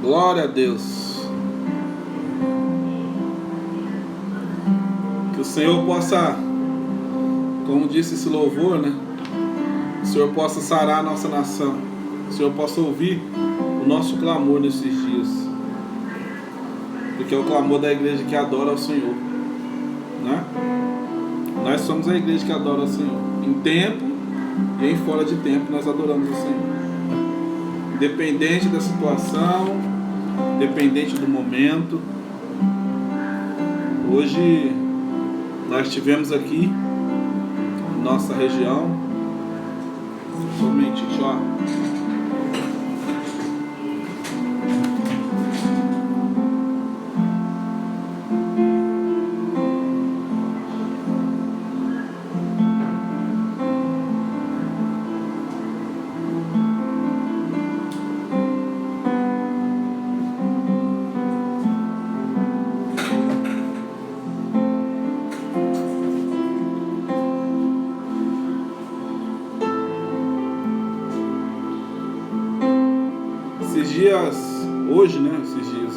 Glória a Deus. Que o Senhor possa, como disse esse louvor, né? O Senhor possa sarar a nossa nação. O Senhor possa ouvir o nosso clamor nesses dias. Porque é o clamor da igreja que adora ao Senhor, né? Nós somos a igreja que adora ao Senhor. Em tempo e em fora de tempo nós adoramos ao Senhor. Independente da situação, independente do momento. Hoje nós tivemos aqui em nossa região, somente já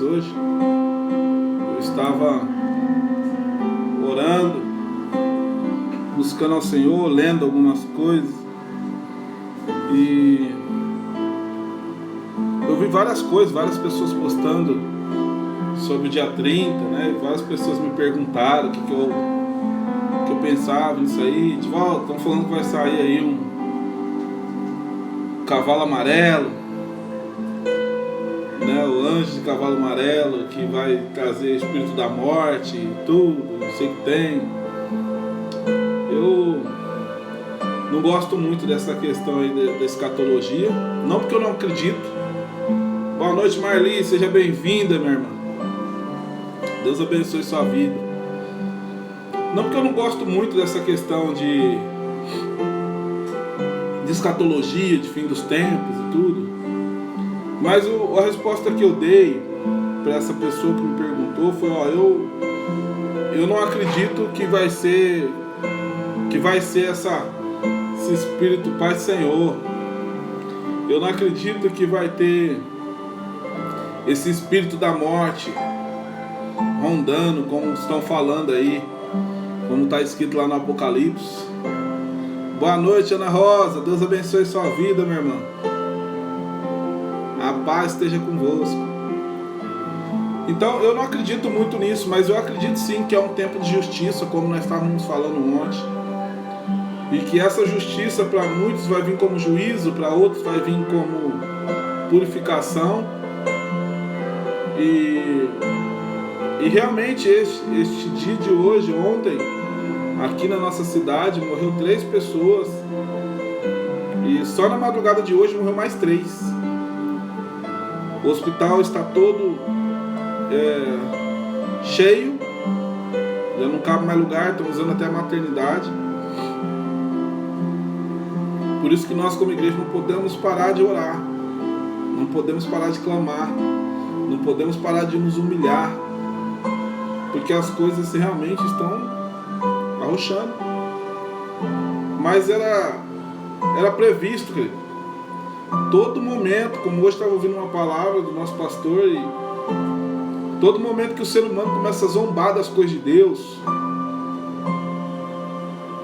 hoje, eu estava orando, buscando ao Senhor, lendo algumas coisas, e eu vi várias coisas, várias pessoas postando sobre o dia 30, né? Várias pessoas me perguntaram o que eu pensava nisso aí. De volta, estão falando que vai sair aí um cavalo amarelo, né, o anjo de cavalo amarelo que vai trazer o espírito da morte e tudo, não sei o que tem. Eu não gosto muito dessa questão aí da escatologia, não porque eu não acredito. Boa noite, Marli, seja bem-vinda, minha irmã. Deus abençoe sua vida. Não porque eu não gosto muito dessa questão de escatologia, de fim dos tempos e tudo. Mas a resposta que eu dei para essa pessoa que me perguntou foi: ó, eu não acredito que vai ser esse espírito Pai Senhor. Eu não acredito que vai ter esse espírito da morte rondando, como estão falando aí, como está escrito lá no Apocalipse. Boa noite, Ana Rosa. Deus abençoe sua vida, minha irmã. A paz esteja convosco. Então eu não acredito muito nisso, mas eu acredito sim que é um tempo de justiça, como nós estávamos falando ontem, e que essa justiça para muitos vai vir como juízo, para outros vai vir como purificação. E realmente este dia de hoje, ontem, aqui na nossa cidade morreu 3 pessoas, e só na madrugada de hoje morreu mais 3. O hospital está todo cheio, já não cabe mais lugar, estão usando até a maternidade. Por isso que nós como igreja não podemos parar de orar, não podemos parar de clamar, não podemos parar de nos humilhar, porque as coisas realmente estão arrochando. Mas era previsto, querido. Todo momento, como hoje estava ouvindo uma palavra do nosso pastor, e todo momento que o ser humano começa a zombar das coisas de Deus,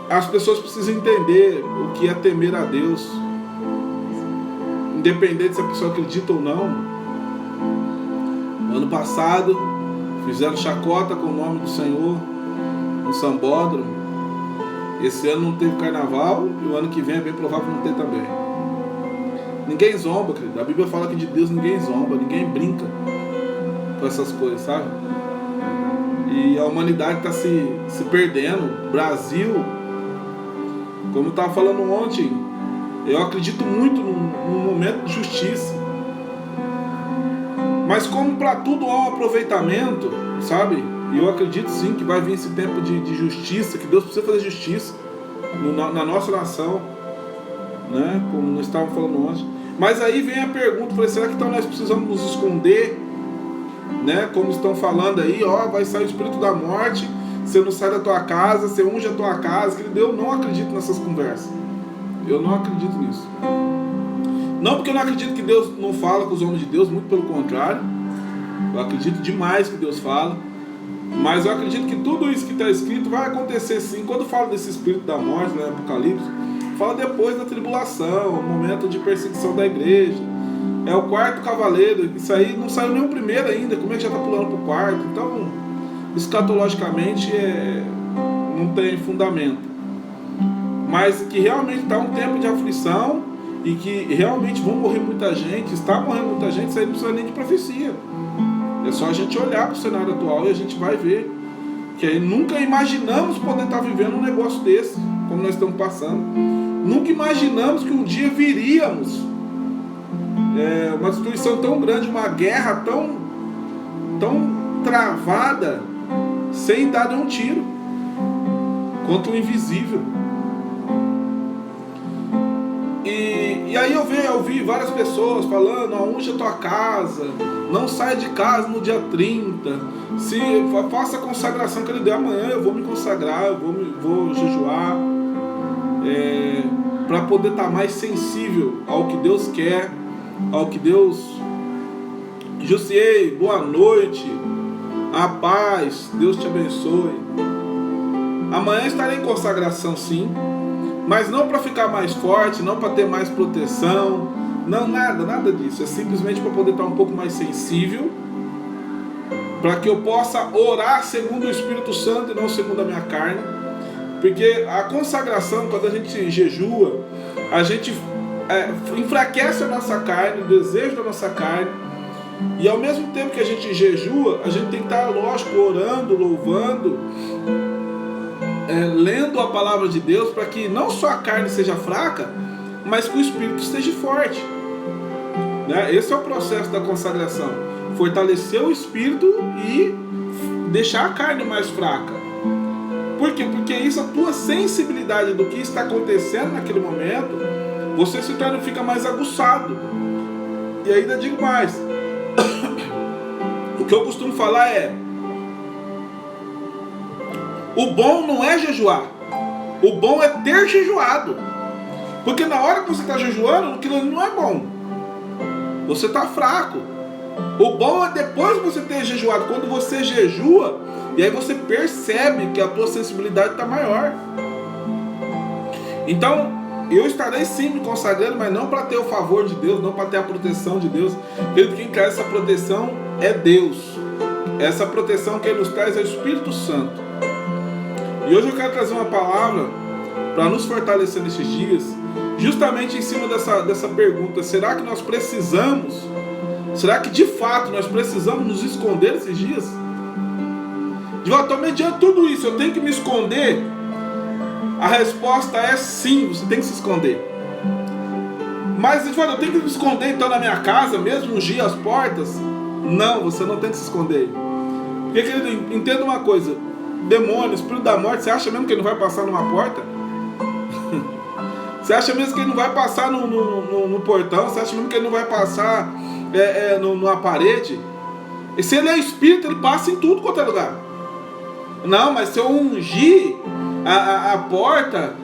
as pessoas precisam entender o que é temer a Deus, independente se a pessoa acredita ou não. No ano passado fizeram chacota com o nome do Senhor no Sambódromo. Esse ano não teve carnaval, e o ano que vem é bem provável não ter também. Ninguém zomba, querido. A Bíblia fala que de Deus ninguém zomba, ninguém brinca com essas coisas, sabe? E a humanidade está se perdendo. O Brasil, como eu estava falando ontem, eu acredito muito num momento de justiça. Mas como para tudo há um aproveitamento, sabe? E eu acredito sim que vai vir esse tempo de justiça, que Deus precisa fazer justiça na nossa nação, né? Como nós estávamos falando ontem. Mas aí vem a pergunta, falei, será que então nós precisamos nos esconder, né? Como estão falando aí, ó, vai sair o espírito da morte, você não sai da tua casa, você unge a tua casa. Eu não acredito nessas conversas. Eu não acredito nisso. Não porque eu não acredito que Deus não fala com os homens de Deus, muito pelo contrário. Eu acredito demais que Deus fala, mas eu acredito que tudo isso que está escrito vai acontecer sim. Quando fala desse espírito da morte, no Apocalipse, fala depois da tribulação, o momento de perseguição da igreja. É o quarto cavaleiro, isso aí não saiu nem o primeiro ainda, como é que já está pulando para o quarto? Então, escatologicamente, não tem fundamento. Mas que realmente está um tempo de aflição e que realmente vão morrer muita gente, está morrendo muita gente, isso aí não precisa nem de profecia. É só a gente olhar para o cenário atual e a gente vai ver que aí nunca imaginamos poder estar vivendo um negócio desse, como nós estamos passando. Nunca imaginamos que um dia viríamos uma destruição tão grande, uma guerra tão travada, sem dar um tiro contra o invisível. E aí eu vi várias pessoas falando: unja a tua casa, não saia de casa no dia 30, faça a consagração que ele deu. Amanhã eu vou me consagrar, eu vou jejuar, para poder estar mais sensível ao que Deus quer, ao que Deus... Jussiei, boa noite, a paz, Deus te abençoe. Amanhã estarei em consagração sim, mas não para ficar mais forte, não para ter mais proteção, não, nada disso. É simplesmente para poder estar um pouco mais sensível, para que eu possa orar segundo o Espírito Santo e não segundo a minha carne. Porque a consagração, quando a gente jejua, a gente enfraquece a nossa carne, o desejo da nossa carne, e ao mesmo tempo que a gente jejua, a gente tem que estar, lógico, orando, louvando, lendo a palavra de Deus, para que não só a carne seja fraca, mas que o espírito esteja forte, né? Esse é o processo da consagração: fortalecer o espírito e deixar a carne mais fraca. Por quê? Porque isso, a tua sensibilidade do que está acontecendo naquele momento, você fica mais aguçado. E ainda digo mais, o que eu costumo falar é: o bom não é jejuar, o bom é ter jejuado. Porque na hora que você está jejuando, aquilo não é bom, você está fraco. O bom é depois de você ter jejuado, quando você jejua, e aí você percebe que a tua sensibilidade está maior. Então, eu estarei sim me consagrando, mas não para ter o favor de Deus, não para ter a proteção de Deus. Quem quer essa proteção é Deus. Essa proteção que Ele nos traz é o Espírito Santo. E hoje eu quero trazer uma palavra para nos fortalecer nesses dias, justamente em cima dessa pergunta: será que nós precisamos? Será que de fato nós precisamos nos esconder esses dias? Estou mediante tudo isso, eu tenho que me esconder? A resposta é sim, você tem que se esconder. Mas eu tenho que me esconder então na minha casa, mesmo ungir as portas? Não, você não tem que se esconder. Porque, querido, entenda uma coisa: demônio, espírito da morte, você acha mesmo que ele não vai passar numa porta? Você acha mesmo que ele não vai passar no portão? Você acha mesmo que ele não vai passar numa parede? E se ele é espírito, ele passa em tudo quanto é lugar. Não, mas se eu ungir a porta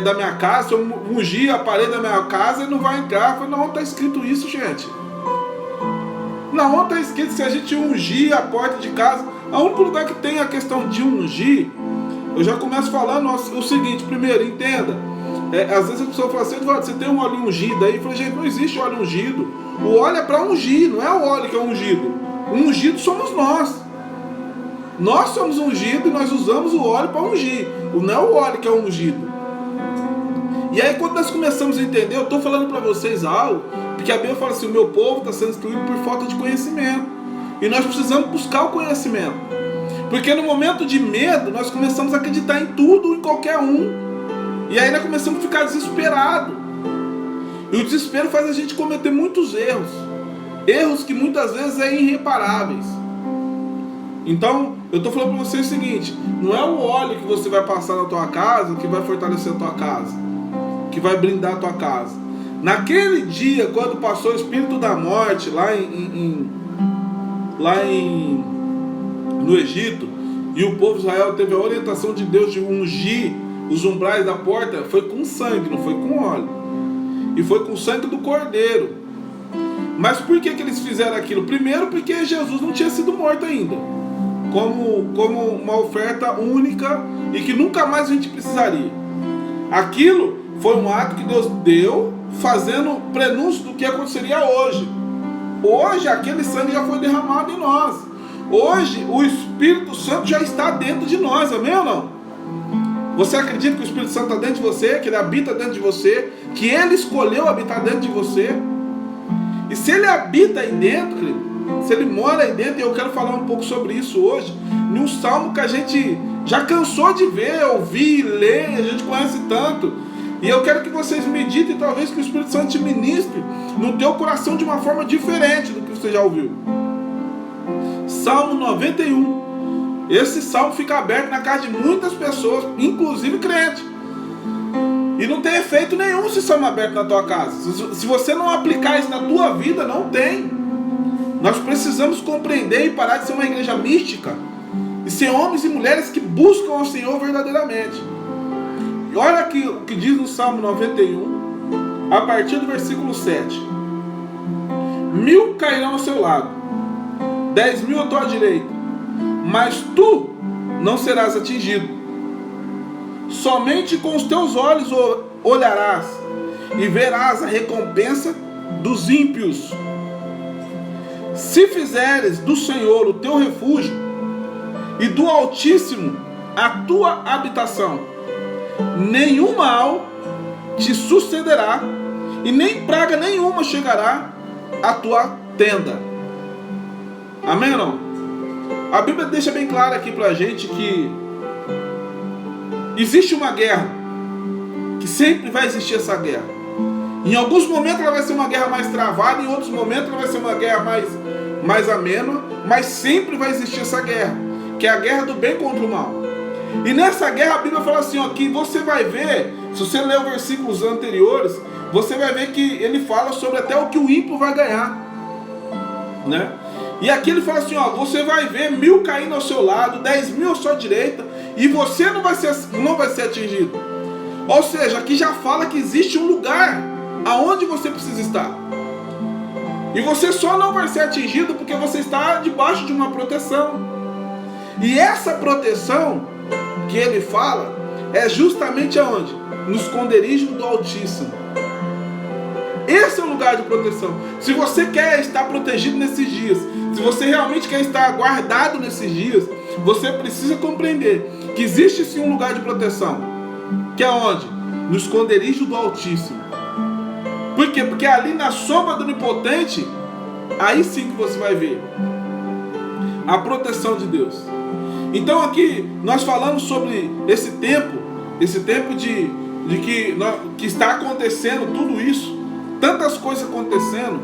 da minha casa, se eu ungir a parede da minha casa, ele não vai entrar. Eu falei: não, está escrito isso, gente. Não, está escrito: se a gente ungir a porta de casa. O único lugar que tem a questão de ungir, eu já começo falando o seguinte: primeiro, entenda. Às vezes a pessoa fala assim: você tem um óleo ungido aí? Eu falei: gente, não existe óleo ungido. O óleo é para ungir, não é o óleo que é ungido. O ungido somos nós. Nós somos ungidos e nós usamos o óleo para ungir. Não é o óleo que é ungido. E aí, quando nós começamos a entender, eu estou falando para vocês algo, porque a Bíblia fala assim: o meu povo está sendo destruído por falta de conhecimento. E nós precisamos buscar o conhecimento. Porque no momento de medo, nós começamos a acreditar em tudo, em qualquer um. E aí nós começamos a ficar desesperados. E o desespero faz a gente cometer muitos erros. Erros que muitas vezes são irreparáveis. Então, eu estou falando para vocês o seguinte: não é o óleo que você vai passar na tua casa que vai fortalecer a tua casa, que vai blindar a tua casa. Naquele dia, quando passou o espírito da morte no Egito, e o povo de Israel teve a orientação de Deus de ungir os umbrais da porta, foi com sangue, não foi com óleo. E foi com o sangue do cordeiro. Mas por que eles fizeram aquilo? Primeiro, porque Jesus não tinha sido morto ainda, como uma oferta única e que nunca mais a gente precisaria. Aquilo foi um ato que Deus deu, fazendo prenúncio do que aconteceria hoje. Hoje aquele sangue já foi derramado em nós. Hoje o Espírito Santo já está dentro de nós, amém ou não? Você acredita que o Espírito Santo está dentro de você, que ele habita dentro de você, que ele escolheu habitar dentro de você? E se ele habita aí dentro, se ele mora aí dentro, e eu quero falar um pouco sobre isso hoje, num salmo que a gente já cansou de ver, ouvir, ler, a gente conhece tanto. E eu quero que vocês meditem, talvez que o Espírito Santo te ministre no teu coração de uma forma diferente do que você já ouviu. Salmo 91. Esse salmo fica aberto na casa de muitas pessoas, inclusive crente. E não tem efeito nenhum esse salmo aberto na tua casa. Se você não aplicar isso na tua vida, não tem. Nós precisamos compreender e parar de ser uma igreja mística e ser homens e mulheres que buscam ao Senhor verdadeiramente. E olha aqui o que diz no Salmo 91, a partir do versículo 7. 1000 cairão ao seu lado, 10.000 à tua direita, mas tu não serás atingido. Somente com os teus olhos olharás e verás a recompensa dos ímpios. Se fizeres do Senhor o teu refúgio e do Altíssimo a tua habitação, nenhum mal te sucederá e nem praga nenhuma chegará à tua tenda. Amém ou não? A Bíblia deixa bem claro aqui pra gente que existe uma guerra, que sempre vai existir essa guerra. Em alguns momentos ela vai ser uma guerra mais travada, em outros momentos ela vai ser uma guerra mais amena, mas sempre vai existir essa guerra, que é a guerra do bem contra o mal. E nessa guerra a Bíblia fala assim, ó, que você vai ver, se você ler os versículos anteriores, você vai ver que ele fala sobre até o que o ímpio vai ganhar, né? E aqui ele fala assim, ó, você vai ver 1000 caindo ao seu lado, 10.000 à sua direita, e você não vai ser atingido. Ou seja, aqui já fala que existe um lugar aonde você precisa estar. E você só não vai ser atingido porque você está debaixo de uma proteção. E essa proteção que ele fala é justamente aonde? No esconderijo do Altíssimo. Esse é o lugar de proteção. Se você quer estar protegido nesses dias, se você realmente quer estar guardado nesses dias, você precisa compreender que existe sim um lugar de proteção. Que é onde? No esconderijo do Altíssimo. Por quê? Porque ali na sombra do Onipotente, aí sim que você vai ver a proteção de Deus. Então aqui nós falamos sobre esse tempo de que está acontecendo tudo isso, tantas coisas acontecendo.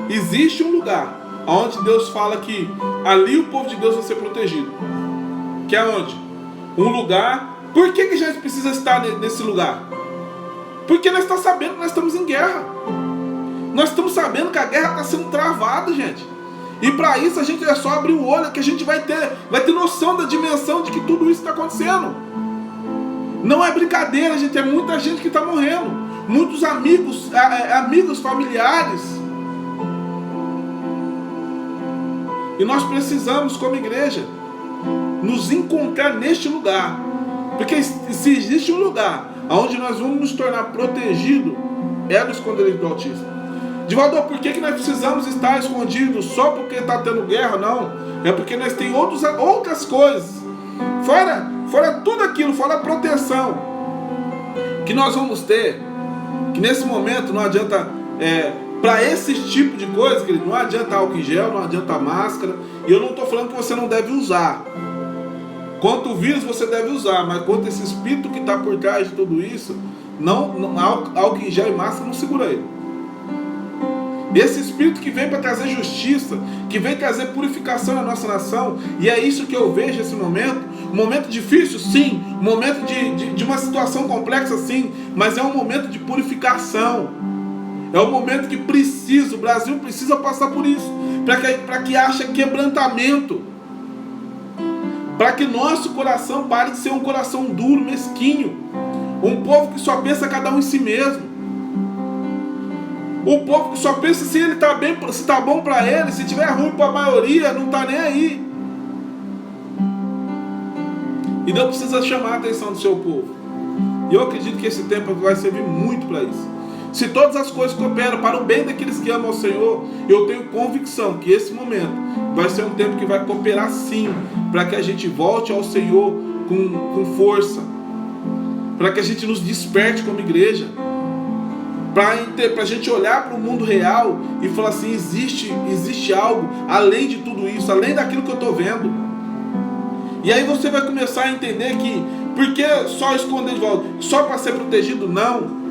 Existe um lugar onde Deus fala que ali o povo de Deus vai ser protegido. Que é onde? Um lugar. Por que a gente precisa estar nesse lugar? Porque nós estamos sabendo que nós estamos em guerra. Nós estamos sabendo que a guerra está sendo travada, gente. E para isso a gente é só abrir o olho que a gente vai ter noção da dimensão de que tudo isso está acontecendo. Não é brincadeira, gente. É muita gente que está morrendo. Muitos amigos, familiares. E nós precisamos, como igreja, nos encontrar neste lugar. Porque se existe um lugar onde nós vamos nos tornar protegidos, é no esconderijo do Altíssimo. Divaldo, por que nós precisamos estar escondidos só porque está tendo guerra? Não. É porque nós temos outras coisas. Fora tudo aquilo, fora a proteção que nós vamos ter. Que nesse momento não adianta, para esse tipo de coisa, querido, não adianta álcool em gel, não adianta máscara. E eu não estou falando que você não deve usar. Quanto o vírus você deve usar, mas quanto esse espírito que está por trás de tudo isso, álcool em gel e máscara não segura ele. Esse espírito que vem para trazer justiça, que vem trazer purificação na nossa nação, e é isso que eu vejo nesse momento. Um momento difícil, sim. Um momento de uma situação complexa, sim. Mas é um momento de purificação. É um momento que o Brasil precisa passar por isso, para que haja quebrantamento, para que nosso coração pare de ser um coração duro, mesquinho, um povo que só pensa cada um em si mesmo. O povo que só pensa se ele está bem, se está bom para ele, se tiver ruim para a maioria, não está nem aí. E Deus precisa chamar a atenção do seu povo. E eu acredito que esse tempo vai servir muito para isso. Se todas as coisas cooperam para o bem daqueles que amam ao Senhor, eu tenho convicção que esse momento vai ser um tempo que vai cooperar sim, para que a gente volte ao Senhor com força, para que a gente nos desperte como igreja, para a gente olhar para o mundo real e falar assim, existe algo além de tudo isso, além daquilo que eu estou vendo. E aí você vai começar a entender que, por que só esconder de volta? Só para ser protegido? Não.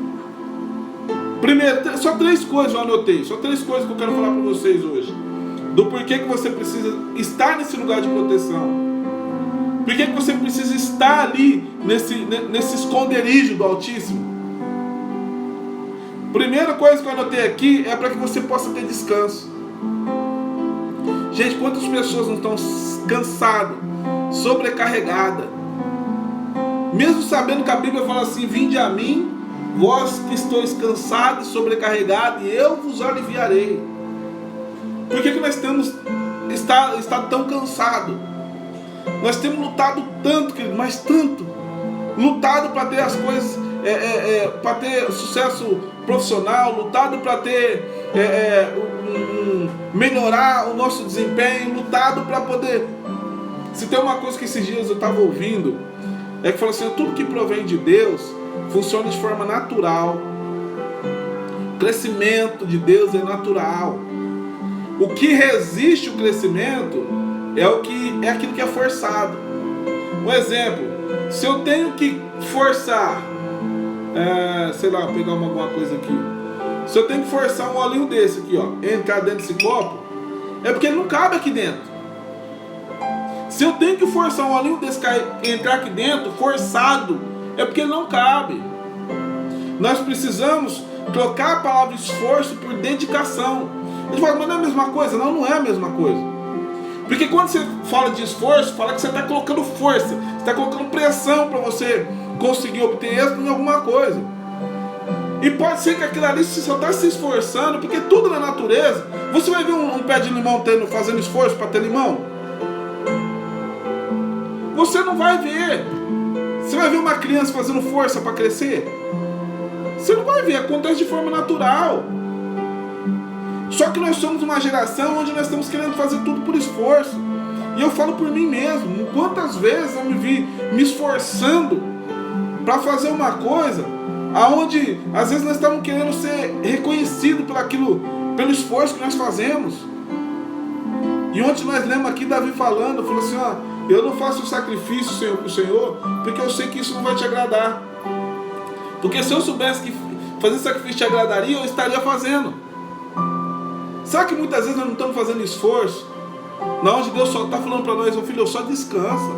Primeiro, só 3 coisas eu anotei, só 3 coisas que eu quero falar para vocês hoje, do porquê que você precisa estar nesse lugar de proteção. Por que você precisa estar ali nesse esconderijo do Altíssimo? Primeira coisa que eu anotei aqui é para que você possa ter descanso. Gente, quantas pessoas não estão cansadas, sobrecarregadas, mesmo sabendo que a Bíblia fala assim, vinde a mim, vós que estáis cansados e sobrecarregados, e eu vos aliviarei. Por que nós temos estado tão cansados? Nós temos lutado tanto, querido, mas tanto, lutado para ter as coisas, para ter sucesso profissional, lutado para ter melhorar o nosso desempenho, lutado para poder. Se tem uma coisa que esses dias eu estava ouvindo, é que falou assim, tudo que provém de Deus funciona de forma natural. O crescimento de Deus é natural. O que resiste o crescimento é aquilo que é forçado. Um exemplo, se eu tenho que forçar, sei lá, pegar alguma coisa aqui. Se eu tenho que forçar um olhinho desse aqui, ó, entrar dentro desse copo, é porque ele não cabe aqui dentro. Se eu tenho que forçar um olhinho desse entrar aqui dentro, forçado, é porque ele não cabe. Nós precisamos trocar a palavra esforço por dedicação. A gente fala, mas não é a mesma coisa? Não, não é a mesma coisa. Porque quando você fala de esforço, fala que você está colocando força, você está colocando pressão para você conseguir obter êxito em alguma coisa. E pode ser que aquilo ali você só está se esforçando, porque tudo na natureza, você vai ver um pé de limão fazendo esforço para ter limão? Você não vai ver. Você vai ver uma criança fazendo força para crescer? Você não vai ver, acontece de forma natural. Só que nós somos uma geração onde nós estamos querendo fazer tudo por esforço. E eu falo por mim mesmo, quantas vezes eu me vi me esforçando para fazer uma coisa aonde às vezes nós estamos querendo ser reconhecidos pelo esforço que nós fazemos. E ontem nós lemos aqui Davi falando, falou assim, ó, eu não faço sacrifício para o Senhor porque eu sei que isso não vai te agradar. Porque se eu soubesse que fazer sacrifício te agradaria, eu estaria fazendo. Sabe que muitas vezes nós não estamos fazendo esforço? Na onde Deus só está falando para nós, meu filho, só descansa.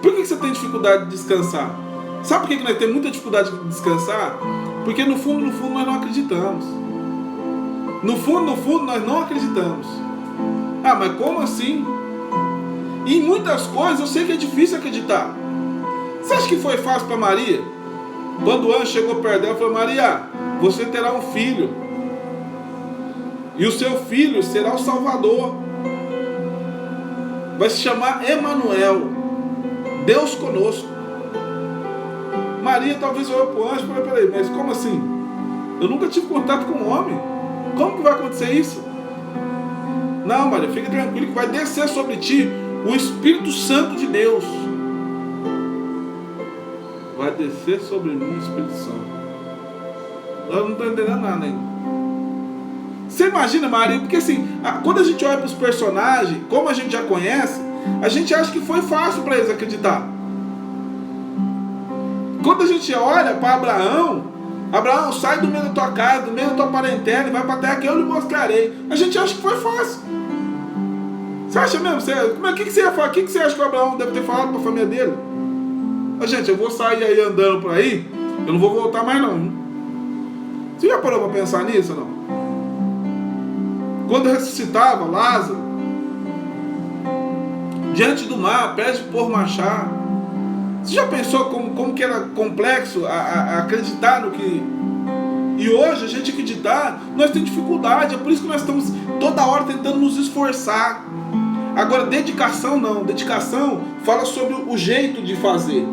Por que você tem dificuldade de descansar? Sabe por que nós temos muita dificuldade de descansar? Porque no fundo nós não acreditamos. No fundo nós não acreditamos. Ah, mas como assim? E em muitas coisas eu sei que é difícil acreditar. Você acha que foi fácil para Maria? Quando o anjo chegou perto dela, falou, Maria, você terá um filho. E o seu filho será o Salvador. Vai se chamar Emanuel, Deus conosco. Maria talvez olhou para o anjo e falou, peraí, mas como assim? Eu nunca tive contato com um homem. Como que vai acontecer isso? Não, Maria, fica tranquilo que vai descer sobre ti o Espírito Santo de Deus. Vai descer sobre mim o Espírito Santo. Eu não estou entendendo nada ainda. Você imagina, Maria, porque assim, quando a gente olha para os personagens, como a gente já conhece, a gente acha que foi fácil para eles acreditar. Quando a gente olha para Abraão, sai do meio da tua casa, do meio da tua parentela, e vai para a terra que eu lhe mostrarei. A gente acha que foi fácil. Você acha mesmo? O que você ia falar? O que você acha que o Abraão deve ter falado para a família dele? Gente, eu vou sair aí andando por aí, eu não vou voltar mais não. Você já parou para pensar nisso ou não? Quando ressuscitava Lázaro, diante do mar, pede para o povo marchar. Você já pensou como que era complexo a acreditar no que... E hoje a gente acreditar, nós temos dificuldade. É por isso que nós estamos toda hora tentando nos esforçar. Agora, dedicação não. Dedicação fala sobre o jeito de fazer.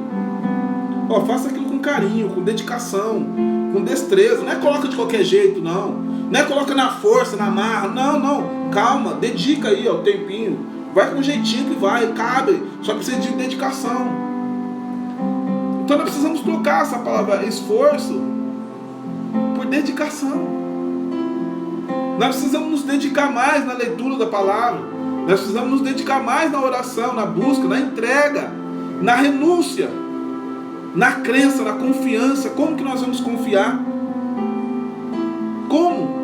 Faça aquilo com carinho, com dedicação, com destreza. Não é coloca de qualquer jeito, não. Não é coloca na força, na marra. Não. Calma, dedica aí, o tempinho. Vai com jeitinho que vai, cabe. Só precisa de dedicação. Então nós precisamos trocar essa palavra esforço por dedicação. Nós precisamos nos dedicar mais na leitura da palavra. Nós precisamos nos dedicar mais na oração, na busca, na entrega, na renúncia, na crença, na confiança. Como que nós vamos confiar? Como?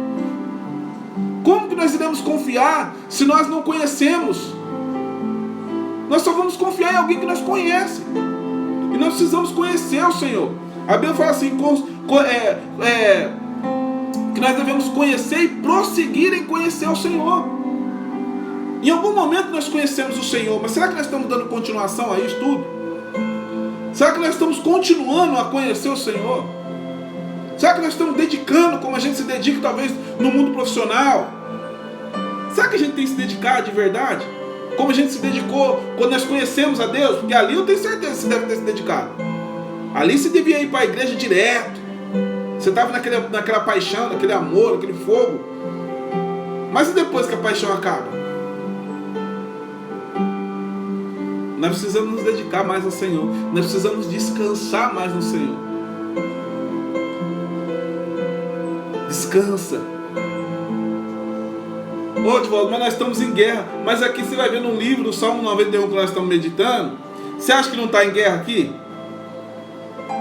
Como que nós iremos confiar se nós não conhecemos? Nós só vamos confiar em alguém que nós conhece. E nós precisamos conhecer o Senhor. A Bíblia fala assim, que nós devemos conhecer e prosseguir em conhecer o Senhor. Em algum momento nós conhecemos o Senhor, mas será que nós estamos dando continuação a isso tudo? Será que nós estamos continuando a conhecer o Senhor? Será que nós estamos dedicando como a gente se dedica talvez no mundo profissional? Será que a gente tem se dedicado de verdade? Como a gente se dedicou quando nós conhecemos a Deus? Porque ali eu tenho certeza que você deve ter se dedicado. Ali você devia ir para a igreja direto. Você estava naquela paixão, naquele amor, naquele fogo. Mas e depois que a paixão acaba? Nós precisamos nos dedicar mais ao Senhor. Nós precisamos descansar mais no Senhor. Descansa. Divaldo, mas nós estamos em guerra. Mas aqui você vai ver no livro, no Salmo 91 que nós estamos meditando. Você acha que não está em guerra aqui?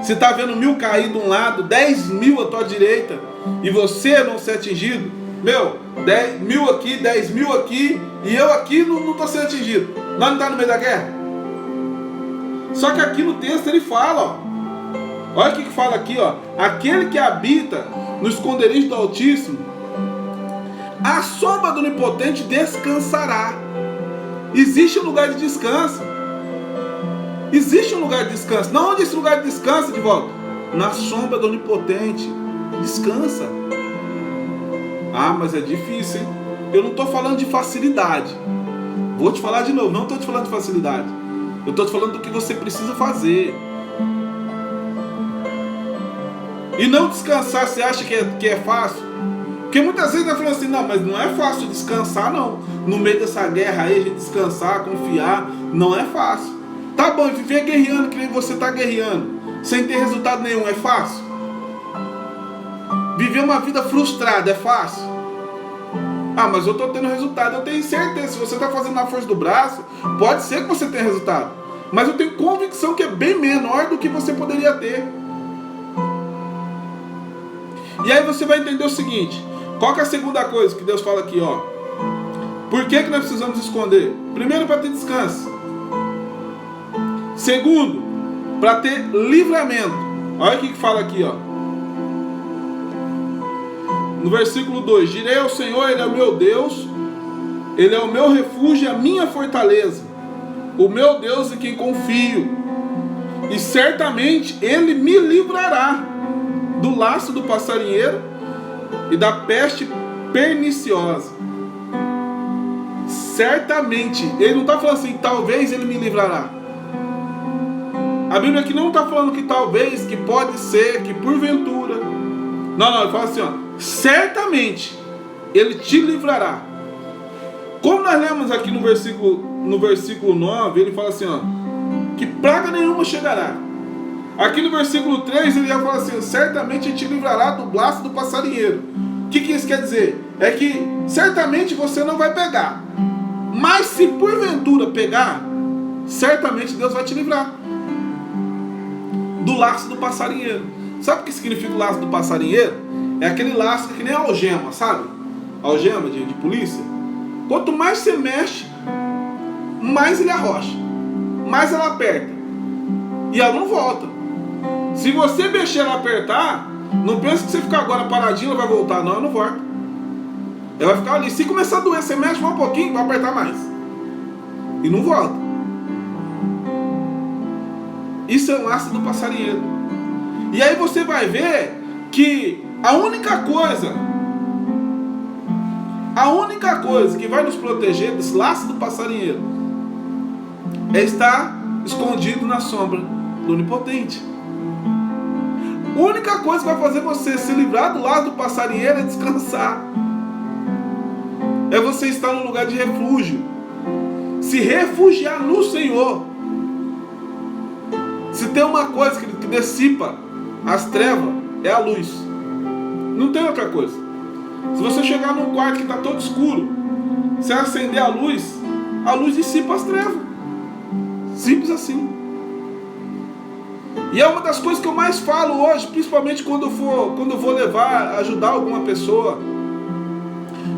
Você está vendo 1000 cair de um lado, 10.000 à tua direita, e você não ser atingido? 10.000 aqui, 10.000 aqui, e eu aqui não estou sendo atingido. Nós não estamos no meio da guerra? Só que aqui no texto ele fala, olha o que fala aqui, aquele que habita no esconderijo do Altíssimo, a sombra do Onipotente descansará. Existe um lugar de descanso. Existe um lugar de descanso. Não, onde esse lugar de descanso, de volta? Na sombra do Onipotente. Descansa. Mas é difícil, hein? Eu não estou falando de facilidade. Vou te falar de novo, não estou te falando de facilidade. Eu estou te falando do que você precisa fazer. E não descansar, você acha que é fácil? Porque muitas vezes nós falamos assim, não, mas não é fácil descansar, não. No meio dessa guerra aí, a gente descansar, confiar, não é fácil. Tá bom, e viver guerreando que nem você está guerreando, sem ter resultado nenhum, é fácil? Viver uma vida frustrada é fácil? Mas eu estou tendo resultado. Eu tenho certeza, se você está fazendo na força do braço, pode ser que você tenha resultado. Mas eu tenho convicção que é bem menor do que você poderia ter. E aí você vai entender o seguinte, qual que é a segunda coisa que Deus fala aqui, Por que nós precisamos esconder? Primeiro, para ter descanso. Segundo, para ter livramento. Olha o que fala aqui, no versículo 2: direi ao Senhor, Ele é o meu Deus, Ele é o meu refúgio e a minha fortaleza, o meu Deus em quem confio, e certamente Ele me livrará do laço do passarinheiro e da peste perniciosa. Certamente, Ele não está falando assim, talvez Ele me livrará. A Bíblia aqui não está falando que talvez, que pode ser, que porventura. Não, ele fala assim, certamente Ele te livrará. Como nós lemos aqui no versículo 9, ele fala assim, que praga nenhuma chegará. Aqui no versículo 3 ele já fala assim, certamente Ele te livrará do laço do passarinheiro. O que isso quer dizer? É que certamente você não vai pegar, mas se porventura pegar, certamente Deus vai te livrar do laço do passarinheiro. Sabe o que significa o laço do passarinheiro? É aquele laço que nem a algema, sabe? Algema de polícia. Quanto mais você mexe, mais ele arrocha, mais ela aperta, e ela não volta. Se você mexer ela apertar, não pensa que você ficar agora paradinho, ela vai voltar. Não, ela não volta. Ela vai ficar ali. Se começar a doer, você mexe um pouquinho, vai apertar mais, e não volta. Isso é um laço do passarinheiro. E aí você vai ver que A única coisa que vai nos proteger desse laço do passarinheiro é estar escondido na sombra do Onipotente. A única coisa que vai fazer você se livrar do laço do passarinheiro é descansar. É você estar num lugar de refúgio. Se refugiar no Senhor. Se tem uma coisa que dissipa as trevas, é a luz. Não tem outra coisa. Se você chegar num quarto que está todo escuro, se acender a luz dissipa as trevas. Simples assim. E é uma das coisas que eu mais falo hoje, principalmente quando eu vou ajudar alguma pessoa.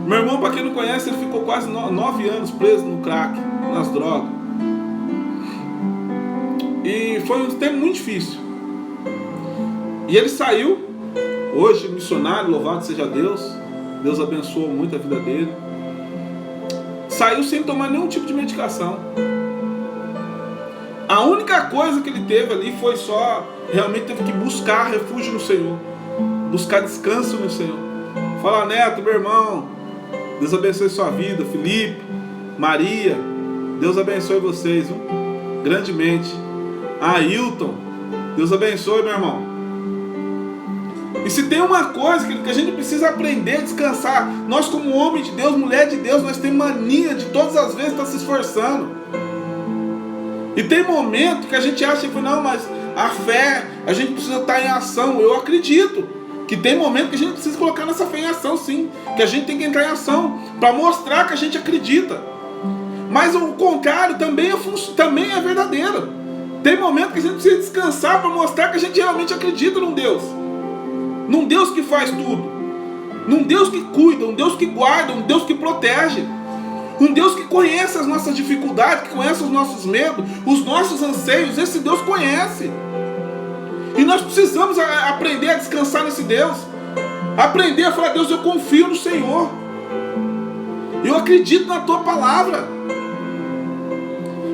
Meu irmão, para quem não conhece, ele ficou quase 9 anos preso no crack, nas drogas. E foi um tempo muito difícil. E ele saiu, hoje missionário, louvado seja Deus. Deus abençoou muito a vida dele. Saiu sem tomar nenhum tipo de medicação. A única coisa que ele teve ali foi só, realmente teve que buscar refúgio no Senhor. Buscar descanso no Senhor. Fala, Neto, meu irmão, Deus abençoe sua vida. Felipe, Maria, Deus abençoe vocês, viu? Grandemente. Ailton, Deus abençoe, meu irmão. E se tem uma coisa que a gente precisa aprender a descansar, nós como homem de Deus, mulher de Deus, nós temos mania de todas as vezes estar se esforçando. E tem momento que a gente acha que não, mas a fé, a gente precisa estar em ação. Eu acredito que tem momento que a gente precisa colocar nossa fé em ação, sim. Que a gente tem que entrar em ação para mostrar que a gente acredita. Mas o contrário também é verdadeiro. Tem momento que a gente precisa descansar para mostrar que a gente realmente acredita num Deus. Num Deus que faz tudo. Num Deus que cuida, um Deus que guarda, um Deus que protege. Um Deus que conhece as nossas dificuldades, que conhece os nossos medos, os nossos anseios. Esse Deus conhece. E nós precisamos aprender a descansar nesse Deus. Aprender a falar, Deus, eu confio no Senhor. Eu acredito na Tua palavra.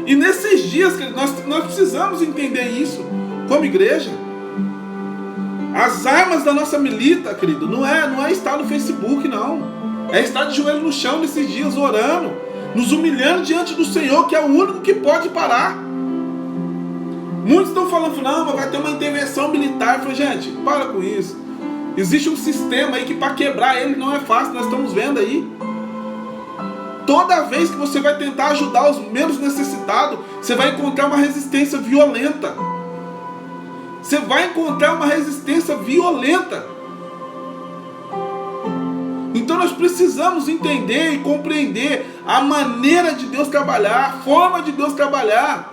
E nesses dias, nós precisamos entender isso como igreja. As armas da nossa milita, querido, não é estar no Facebook, não. É estar de joelho no chão nesses dias, orando, nos humilhando diante do Senhor, que é o único que pode parar. Muitos estão falando, não, mas vai ter uma intervenção militar. Eu falei, gente, para com isso. Existe um sistema aí que para quebrar ele não é fácil, nós estamos vendo aí. Toda vez que você vai tentar ajudar os menos necessitados, você vai encontrar uma resistência violenta. Você vai encontrar uma resistência violenta. Então nós precisamos entender e compreender a maneira de Deus trabalhar, a forma de Deus trabalhar.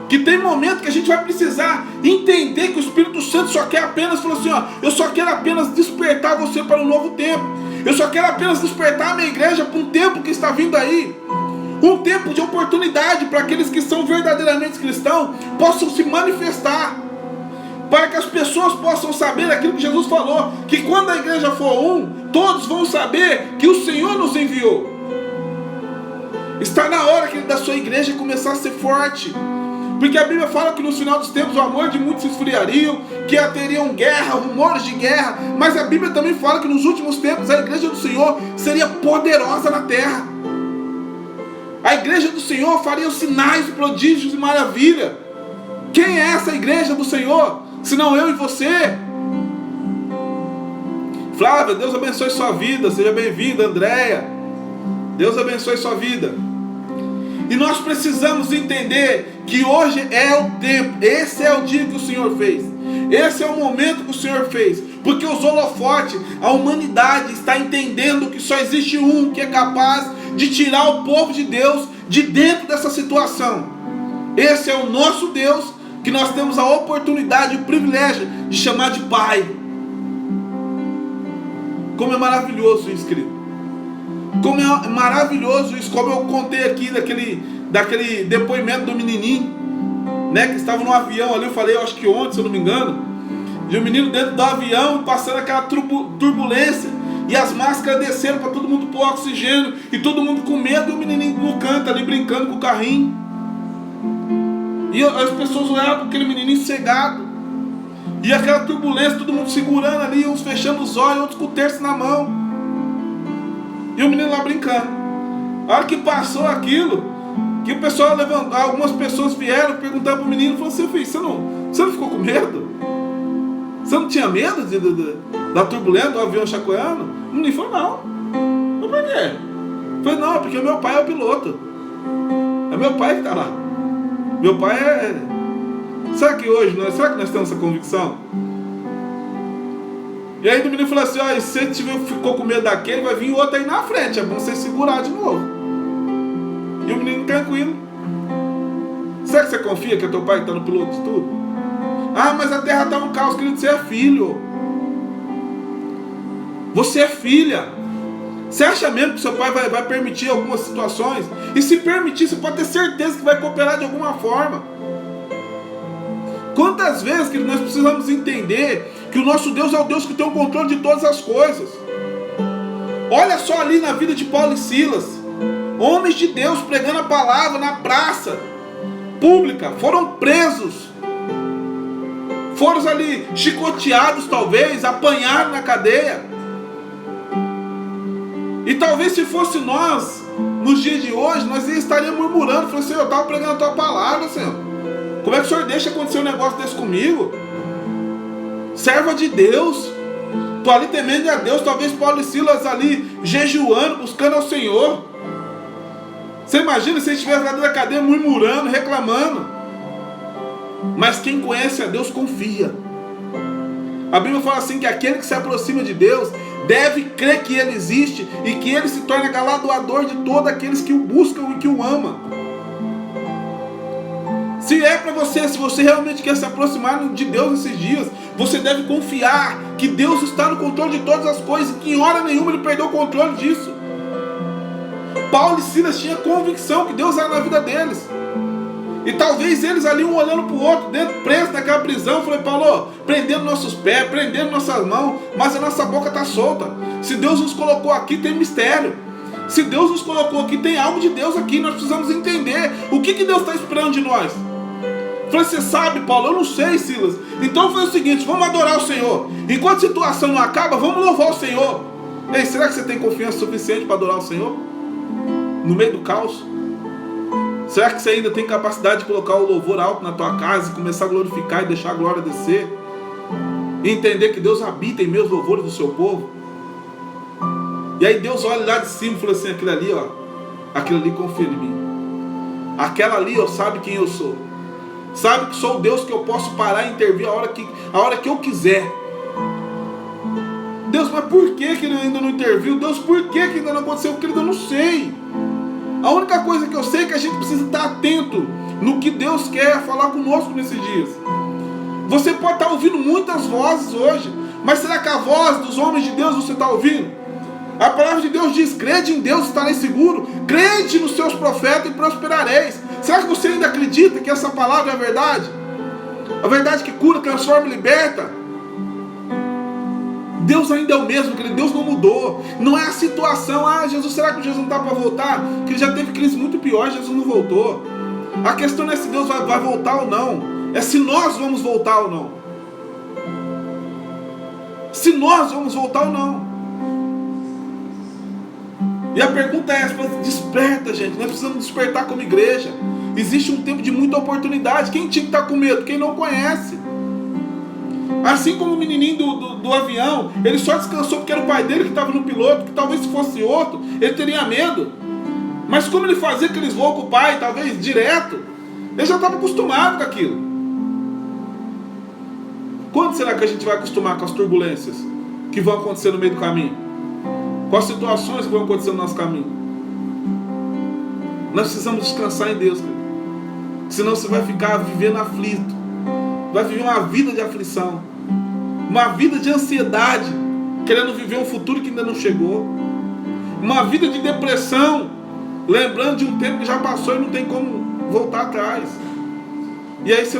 Que tem momento que a gente vai precisar entender que o Espírito Santo só quer apenas, falou assim, ó, eu só quero apenas despertar você para um novo tempo. Eu só quero apenas despertar a minha igreja para um tempo que está vindo aí. Um tempo de oportunidade para aqueles que são verdadeiramente cristãos possam se manifestar. Para que as pessoas possam saber aquilo que Jesus falou, que quando a igreja for um, todos vão saber que o Senhor nos enviou. Está na hora da sua igreja começar a ser forte. Porque a Bíblia fala que no final dos tempos o amor de muitos se esfriariam, que teriam guerra, rumores de guerra. Mas a Bíblia também fala que nos últimos tempos a igreja do Senhor seria poderosa na terra. A igreja do Senhor faria sinais, prodígios e maravilha. Quem é essa igreja do Senhor? Senão eu e você. Flávia, Deus abençoe sua vida. Seja bem-vinda, Andréia. Deus abençoe sua vida. E nós precisamos entender que hoje é o tempo. Esse é o dia que o Senhor fez. Esse é o momento que o Senhor fez. Porque os holofotes, a humanidade está entendendo que só existe um que é capaz de tirar o povo de Deus de dentro dessa situação. Esse é o nosso Deus, que nós temos a oportunidade e o privilégio de chamar de Pai. Como é maravilhoso isso, querido. Como é maravilhoso isso. Como eu contei aqui daquele depoimento do menininho, né, que estava no avião ali. Eu falei, eu acho que ontem, se eu não me engano. E o menino dentro do avião, passando aquela turbulência. E as máscaras desceram para todo mundo pôr oxigênio. E todo mundo com medo. E o menininho no canto ali brincando com o carrinho. E as pessoas olhavam para aquele menininho cegado. E aquela turbulência, todo mundo segurando ali, uns fechando os olhos, outros com o terço na mão. E o menino lá brincando. A hora que passou aquilo, que o pessoal levantou, algumas pessoas vieram perguntar para o menino, falou assim: filho, você não ficou com medo? Você não tinha medo da turbulência, do avião chacoalhando? O menino falou: não. Mas por quê? Eu falei: não, porque meu pai é o piloto. É meu pai que está lá. Meu pai é... Será que nós temos essa convicção? E aí o menino falou assim: ó, se você ficou com medo daquele, vai vir outro aí na frente, é bom você segurar de novo. E o menino tranquilo. Será que você confia que é teu pai que está no piloto de tudo? Ah, mas a terra está um caos, querido. Você é filho. Você é filha. Você acha mesmo que seu pai vai permitir algumas situações? E se permitir, você pode ter certeza que vai cooperar de alguma forma. Quantas vezes que nós precisamos entender que o nosso Deus é o Deus que tem o controle de todas as coisas. Olha só ali na vida de Paulo e Silas, homens de Deus pregando a palavra na praça pública, foram presos, foram ali chicoteados talvez, apanhados na cadeia. E talvez se fosse nós, nos dias de hoje, nós estaríamos murmurando, falando: Senhor, eu estava pregando a tua palavra, Senhor. Como é que o Senhor deixa acontecer um negócio desse comigo? Serva de Deus, tô ali temendo a Deus. Talvez Paulo e Silas ali jejuando, buscando ao Senhor. Você imagina se eles estivessem lá dentro da cadeia murmurando, reclamando. Mas quem conhece a Deus confia. A Bíblia fala assim que aquele que se aproxima de Deus deve crer que Ele existe e que Ele se torna galardoador de todos aqueles que o buscam e que o amam. Se é para você, se você realmente quer se aproximar de Deus nesses dias, você deve confiar que Deus está no controle de todas as coisas e que em hora nenhuma Ele perdeu o controle disso. Paulo e Silas tinham convicção que Deus era na vida deles. E talvez eles ali um olhando para o outro, dentro, preso naquela prisão. Eu falei: Paulo, prendendo nossos pés, prendendo nossas mãos, mas a nossa boca está solta. Se Deus nos colocou aqui, tem mistério. Se Deus nos colocou aqui, tem algo de Deus aqui. Nós precisamos entender o que Deus está esperando de nós. Eu falei: você sabe, Paulo? Eu não sei, Silas. Então foi o seguinte: vamos adorar o Senhor. Enquanto a situação não acaba, vamos louvar o Senhor. Ei, será que você tem confiança suficiente para adorar o Senhor? No meio do caos? Será que você ainda tem capacidade de colocar o louvor alto na tua casa e começar a glorificar e deixar a glória descer? E entender que Deus habita em meus louvores do seu povo? E aí Deus olha lá de cima e fala assim: aquilo ali, ó, aquilo ali confia em mim. Aquela ali, ó, sabe quem eu sou. Sabe que sou o Deus que eu posso parar e intervir a hora que eu quiser. Deus, mas por que Ele ainda não interviu? Deus, por que ainda não aconteceu? Porque eu não sei. A única coisa que eu sei é que a gente precisa estar atento no que Deus quer falar conosco nesses dias. Você pode estar ouvindo muitas vozes hoje, mas será que a voz dos homens de Deus você está ouvindo? A palavra de Deus diz: crede em Deus e estareis seguro, crede nos seus profetas e prosperareis. Será que você ainda acredita que essa palavra é a verdade? A verdade que cura, transforma e liberta? Deus ainda é o mesmo, querido. Deus não mudou. Não é a situação: ah, Jesus, será que Jesus não está para voltar? Que ele já teve crise muito pior, Jesus não voltou. A questão não é se Deus vai voltar ou não, é se nós vamos voltar ou não. Se nós vamos voltar ou não. E a pergunta é essa: desperta, gente. Nós precisamos despertar como igreja. Existe um tempo de muita oportunidade. Quem tinha que estar com medo? Quem não conhece. Assim como o menininho do avião, ele só descansou porque era o pai dele que estava no piloto, que talvez se fosse outro, ele teria medo. Mas como ele fazia aqueles voos com o pai, talvez direto, ele já estava acostumado com aquilo. Quando será que a gente vai acostumar com as turbulências que vão acontecer no meio do caminho? Com as situações que vão acontecer no nosso caminho? Nós precisamos descansar em Deus, querido. Senão você vai ficar vivendo aflito. Vai viver uma vida de aflição, uma vida de ansiedade, querendo viver um futuro que ainda não chegou, uma vida de depressão, lembrando de um tempo que já passou e não tem como voltar atrás. E aí você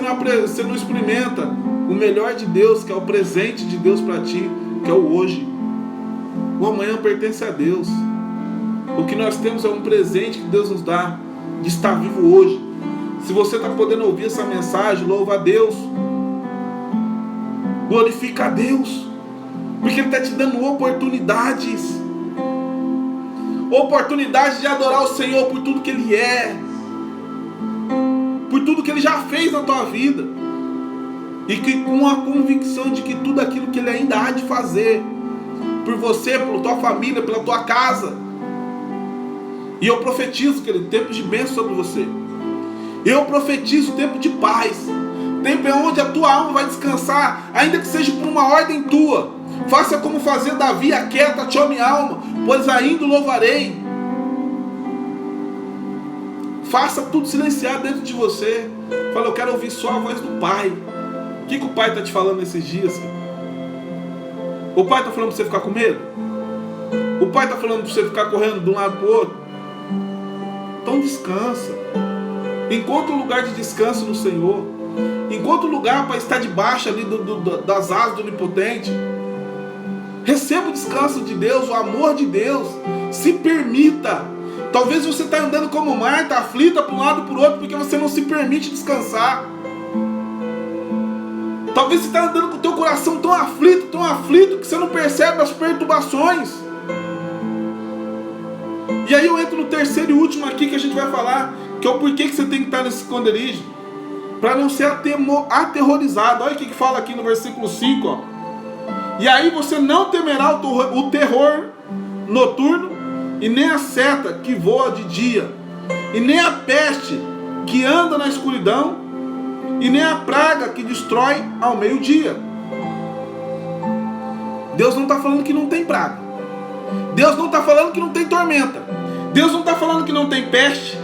não experimenta o melhor de Deus, que é o presente de Deus para ti, que é o hoje. O amanhã pertence a Deus. O que nós temos é um presente que Deus nos dá, de estar vivo hoje. Se você está podendo ouvir essa mensagem, louva a Deus. Glorifica a Deus, porque Ele está te dando oportunidades. Oportunidade de adorar o Senhor por tudo que Ele é, por tudo que Ele já fez na tua vida, e que com a convicção de que tudo aquilo que Ele ainda há de fazer por você, pela tua família, pela tua casa. E eu profetizo, querido, tempo de bênção sobre você. Eu profetizo tempo de paz, tempo é onde a tua alma vai descansar, ainda que seja por uma ordem tua. Faça como fazer Davi: aquieta-te, ó minha alma, pois ainda o louvarei. Faça tudo silenciar dentro de você. Fala: eu quero ouvir só a voz do Pai. O que o Pai está te falando nesses dias? O Pai está falando para você ficar com medo? O Pai está falando para você ficar correndo de um lado para o outro? Então descansa. Encontra um lugar de descanso no Senhor. Encontra um lugar para estar debaixo ali das asas do Onipotente. Receba o descanso de Deus, o amor de Deus. Se permita. Talvez você está andando como Marta, aflita para um lado e para o outro, porque você não se permite descansar. Talvez você está andando com o teu coração tão aflito, que você não percebe as perturbações. E aí eu entro no terceiro e último aqui que a gente vai falar, que é o porquê que você tem que estar nesse esconderijo. Para não ser aterrorizado. Olha o que fala aqui no versículo 5. Ó. E aí você não temerá o terror noturno, e nem a seta que voa de dia, e nem a peste que anda na escuridão, e nem a praga que destrói ao meio-dia. Deus não está falando que não tem praga. Deus não está falando que não tem tormenta. Deus não está falando que não tem peste.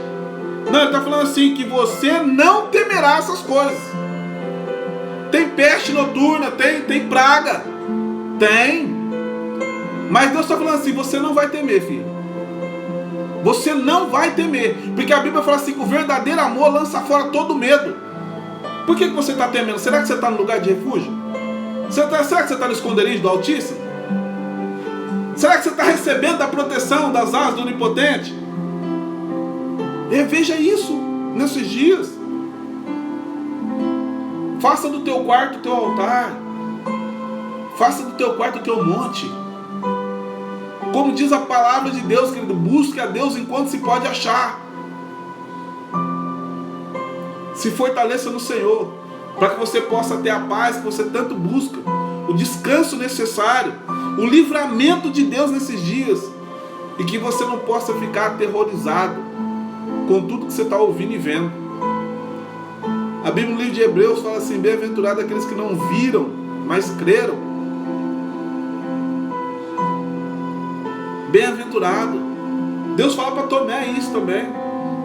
Não, Ele está falando assim, que você não temerá essas coisas. Tem peste noturna, tem praga. Tem. Mas Deus está falando assim, você não vai temer, filho. Você não vai temer. Porque a Bíblia fala assim, que o verdadeiro amor lança fora todo medo. Por que você está temendo? Será que você está no lugar de refúgio? Será que você está no esconderijo do Altíssimo? Será que você está recebendo a proteção das asas do Onipotente? Reveja isso nesses dias. Faça do teu quarto o teu altar. Faça do teu quarto o teu monte. Como diz a palavra de Deus, querido, busque a Deus enquanto se pode achar. Se fortaleça no Senhor, para que você possa ter a paz que você tanto busca, o descanso necessário, o livramento de Deus nesses dias, e que você não possa ficar aterrorizado com tudo que você está ouvindo e vendo. A Bíblia no livro de Hebreus fala assim: bem-aventurado aqueles que não viram, mas creram. Bem-aventurado. Deus fala para Tomé isso também.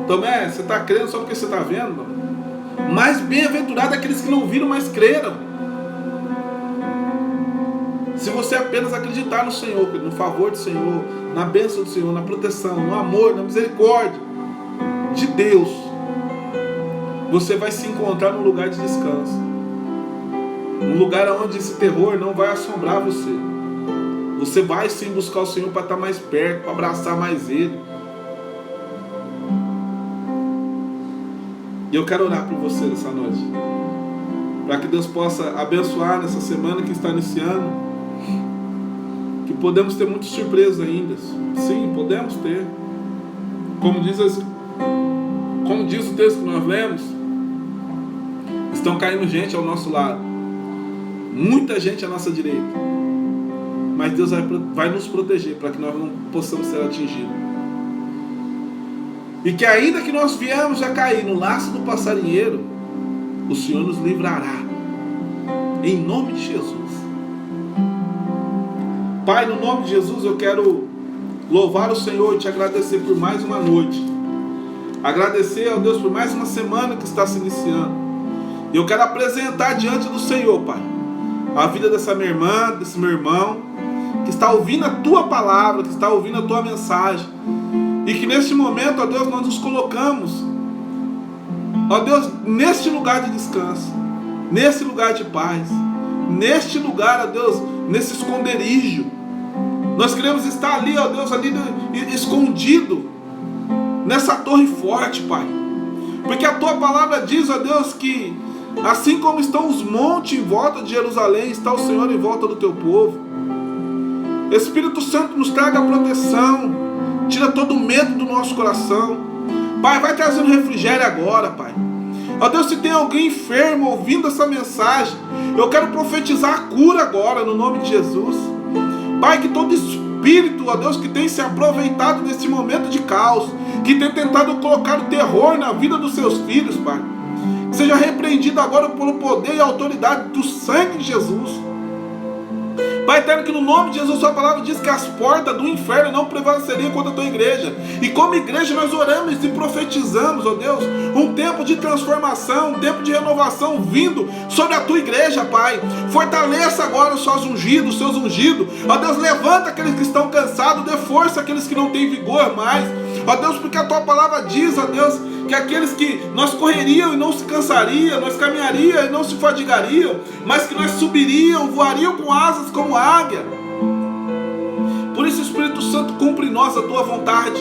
Tomé, você está crendo só porque você está vendo? Mas bem-aventurado aqueles que não viram, mas creram. Se você apenas acreditar no Senhor, no favor do Senhor, na bênção do Senhor, na proteção, no amor, na misericórdia de Deus, você vai se encontrar num lugar de descanso. Um lugar onde esse terror não vai assombrar você. Você vai sim buscar o Senhor para estar mais perto, para abraçar mais Ele. E eu quero orar por você nessa noite, para que Deus possa abençoar nessa semana que está iniciando, que podemos ter muitas surpresas ainda. Sim, podemos ter. Como diz o texto que nós lemos, estão caindo gente ao nosso lado, muita gente à nossa direita, mas Deus vai nos proteger para que nós não possamos ser atingidos. E que ainda que nós viemos a cair no laço do passarinheiro, o Senhor nos livrará, em nome de Jesus. Pai, no nome de Jesus, eu quero louvar o Senhor e te agradecer por mais uma noite. Agradecer ao Deus por mais uma semana que está se iniciando. E eu quero apresentar diante do Senhor, Pai, a vida dessa minha irmã, desse meu irmão, que está ouvindo a Tua palavra, que está ouvindo a Tua mensagem. E que neste momento, ó Deus, nós nos colocamos, ó Deus, neste lugar de descanso, nesse lugar de paz, neste lugar, ó Deus, nesse esconderijo. Nós queremos estar ali, ó Deus, ali escondido, nessa torre forte, Pai. Porque a Tua palavra diz, ó Deus, que Assim como estão os montes em volta de Jerusalém, está o Senhor em volta do teu povo. Espírito Santo, nos traga proteção, tira todo o medo do nosso coração. Pai, vai trazendo refrigério agora, Pai. Ó Deus, se tem alguém enfermo ouvindo essa mensagem, eu quero profetizar a cura agora, no nome de Jesus. Pai, que todo espírito, ó Deus, que tem se aproveitado desse momento de caos, que tem tentado colocar o terror na vida dos seus filhos, Pai, seja repreendido agora pelo poder e autoridade do sangue de Jesus. Pai eterno, que no nome de Jesus sua palavra diz que as portas do inferno não prevaleceriam contra a tua igreja. E como igreja nós oramos e profetizamos, ó Deus, um tempo de transformação, um tempo de renovação vindo sobre a tua igreja, Pai. Fortaleça agora os seus ungidos, ó Deus, levanta aqueles que estão cansados, dê força àqueles que não têm vigor mais, ó Deus, porque a tua palavra diz, ó Deus, que aqueles que nós correriam e não se cansariam, nós caminharíamos e não se fadigariam, mas que nós subiriam, voariam com asas como águia. Por isso, Espírito Santo, cumpre em nós a tua vontade,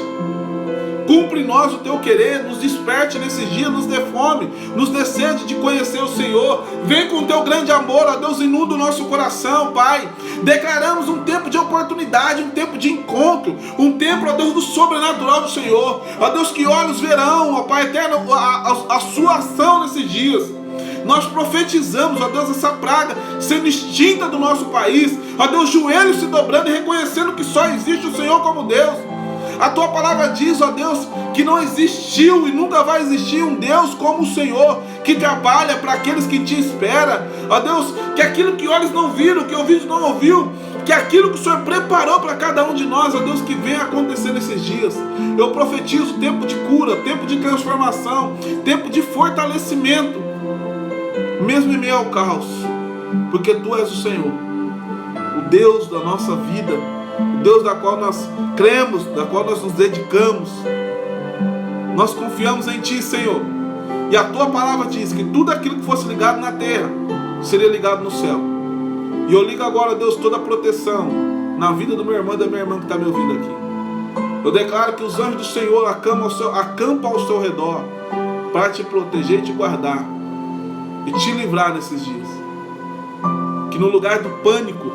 cumpre em nós o teu querer, nos desperte nesses dias, nos dê fome, nos dê sede de conhecer o Senhor. Vem com o teu grande amor, ó Deus, inunda o nosso coração, Pai. Declaramos um tempo de oportunidade, um tempo de encontro, um tempo, ó Deus, do sobrenatural do Senhor. Ó Deus, que olhos verão, ó Pai eterno, a sua ação nesses dias. Nós profetizamos, ó Deus, essa praga sendo extinta do nosso país. Ó Deus, joelhos se dobrando e reconhecendo que só existe o Senhor como Deus. A tua palavra diz, ó Deus, que não existiu e nunca vai existir um Deus como o Senhor, que trabalha para aqueles que te esperam. Ó Deus, que aquilo que olhos não viram, que ouvidos não ouviu, que aquilo que o Senhor preparou para cada um de nós, ó Deus, que venha acontecer nesses dias. Eu profetizo tempo de cura, tempo de transformação, tempo de fortalecimento, mesmo em meio ao caos, porque Tu és o Senhor, o Deus da nossa vida, o Deus da qual nós cremos, da qual nós nos dedicamos. Nós confiamos em Ti, Senhor. E a Tua palavra diz que tudo aquilo que fosse ligado na terra seria ligado no céu. E eu ligo agora, Deus, toda a proteção na vida do meu irmão e da minha irmã que está me ouvindo aqui. Eu declaro que os anjos do Senhor acampam ao seu redor para te proteger e te guardar e te livrar nesses dias. Que no lugar do pânico,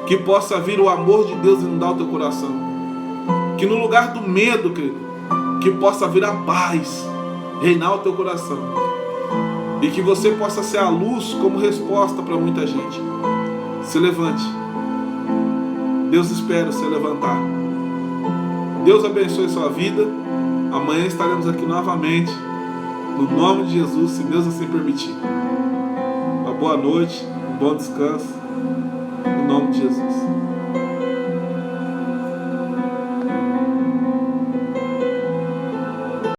que possa vir o amor de Deus inundar o teu coração. Que no lugar do medo, querido, que possa vir a paz reinar o teu coração. E que você possa ser a luz como resposta para muita gente. Se levante. Deus espera você levantar. Deus abençoe sua vida. Amanhã estaremos aqui novamente, no nome de Jesus, se Deus assim permitir. Uma boa noite, um bom descanso, em nome de Jesus.